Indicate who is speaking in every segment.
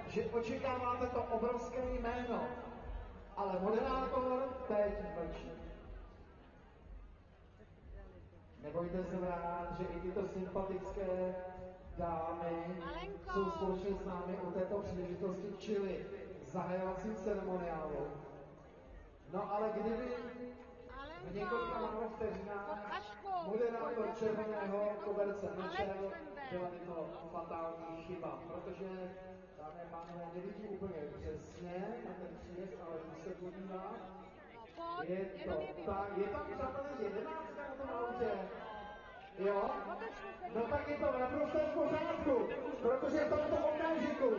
Speaker 1: že očekáváte to obrovské jméno, ale moderátor teď mlčí. Nebojte se vrát, že i tyto sympatické dámy jsou společně s námi u této příležitosti, čili zahajovacím ceremoniálu. No ale kdyby v několika málo vteřinách moderátor červeného koberce mlčel, byla by to fatální chyba, protože, dámy a pánové, nevidí úplně přesně na ten příjezd, ale když se podívá, je tam přátelé 11 na tom autě. Jo? No tak je to naprosto v pořádku, protože v tomto okamžiku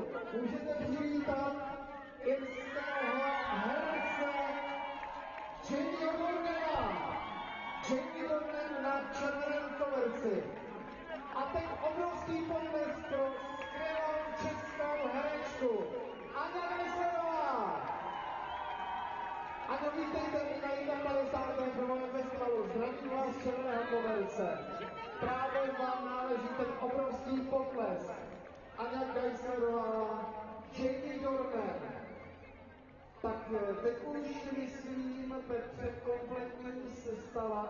Speaker 1: můžete přivítat irského herce Jamie Dornana. Jamie Dornan na červeném koberci. A teď obrovský podles pro skvělou českou herečku Aňa Geislerová. Aňo, vítejte na 51. festivalu. Zdravím vás z červeného koberce. Právě vám náleží ten obrovský potlesk. Aňa Geislerová, Jamie Dornan. Tak teď už myslím, Petře, kompletní sestava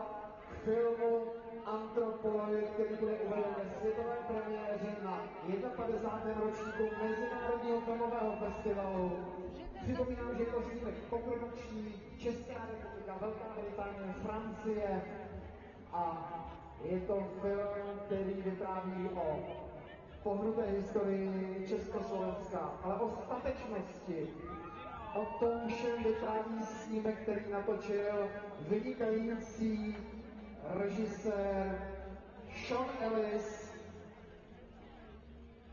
Speaker 1: k filmu Anthropoid, který bude uveden ve světové premiéře na 51. ročníku Mezinárodního filmového festivalu. Připomínám, že je to snímek koprodukční, Česká republika, Velká Británie, Francie a je to film, který vypráví o pohnuté historii Československa, ale o statečnosti. O tom všem vypráví snímek, který natočil vynikající režisér Sean Ellis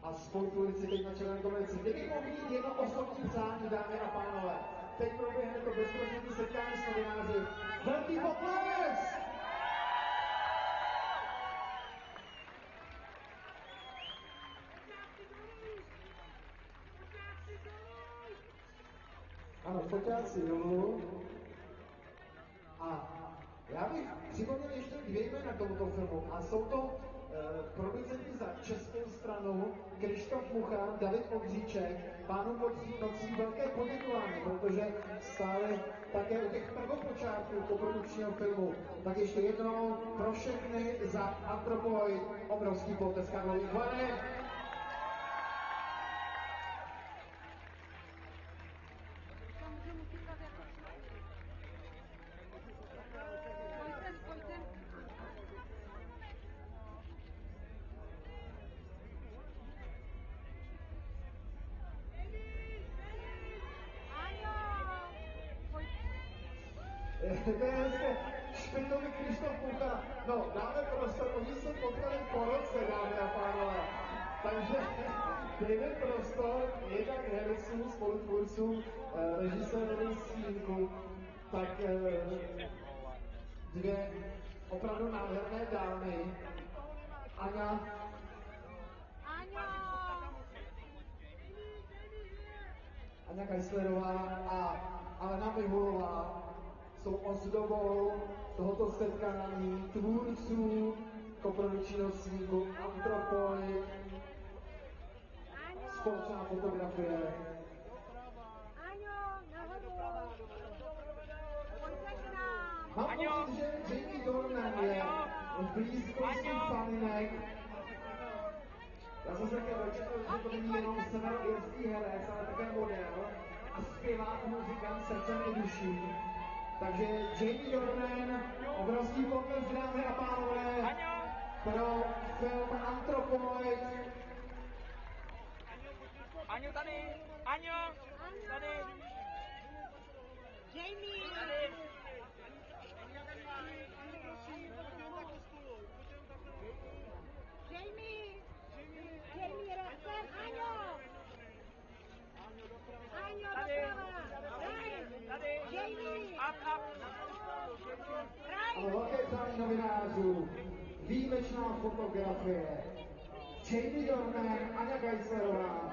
Speaker 1: a spolutvůrci teď na červeném koberci. Kdybych mohl mít jedno osobní přání, dámy a pánové, teď proběhne to bezprostřední setkání s novináři. Velký potlesk! Ano, foťáci dolů. A já bych připomněl ještě dvě jména tomuto filmu. A jsou to producenti za českou stranu Krištof Mucha, David Ondříček, pánům nocí velké poděkování, protože stále také u těch prvopočátků koprodukčního filmu. Tak ještě jednou pro všechny za Anthropoid obrovský potlesk. To je hezké, špitovi Krištof Mucha. No, dáme prostor, oni se potkali po roce, dámy a pánové. Takže dejme prostor jednak hercům, spolutvůrcům, režisérovi snímku, tak dvě opravdu nádherné dámy. Aňa. Aňa Geislerová a Alena Mihulová jsou ozdobou tohoto setkání tvůrců koprodukčního snímku Anthropoid. Společná fotografie.
Speaker 2: Aňo, nahoru. Pojďte k nám.
Speaker 1: Mám pocit, že Jamie Dornan je v blízkosti faninek. Já jsem se také dočetl, že to není jenom severoirský herec, ale také model a zpěvák, muzikant srdcem i duší. Takže Jamie Dornan, obrovský potlesk, dámy a pánové, pro film Anthropoid.
Speaker 3: Aňo tady! Aňo! Tady!
Speaker 2: Jamie!
Speaker 3: Tady!
Speaker 2: Jamie! Jamie, Roxen, Aňo! Aňo, doprava!
Speaker 3: Tady!
Speaker 2: Jamie!
Speaker 3: Up!
Speaker 1: A velké přání novinářů, výjimečná fotografie. Jamie Dornan, Aňa Geislerová,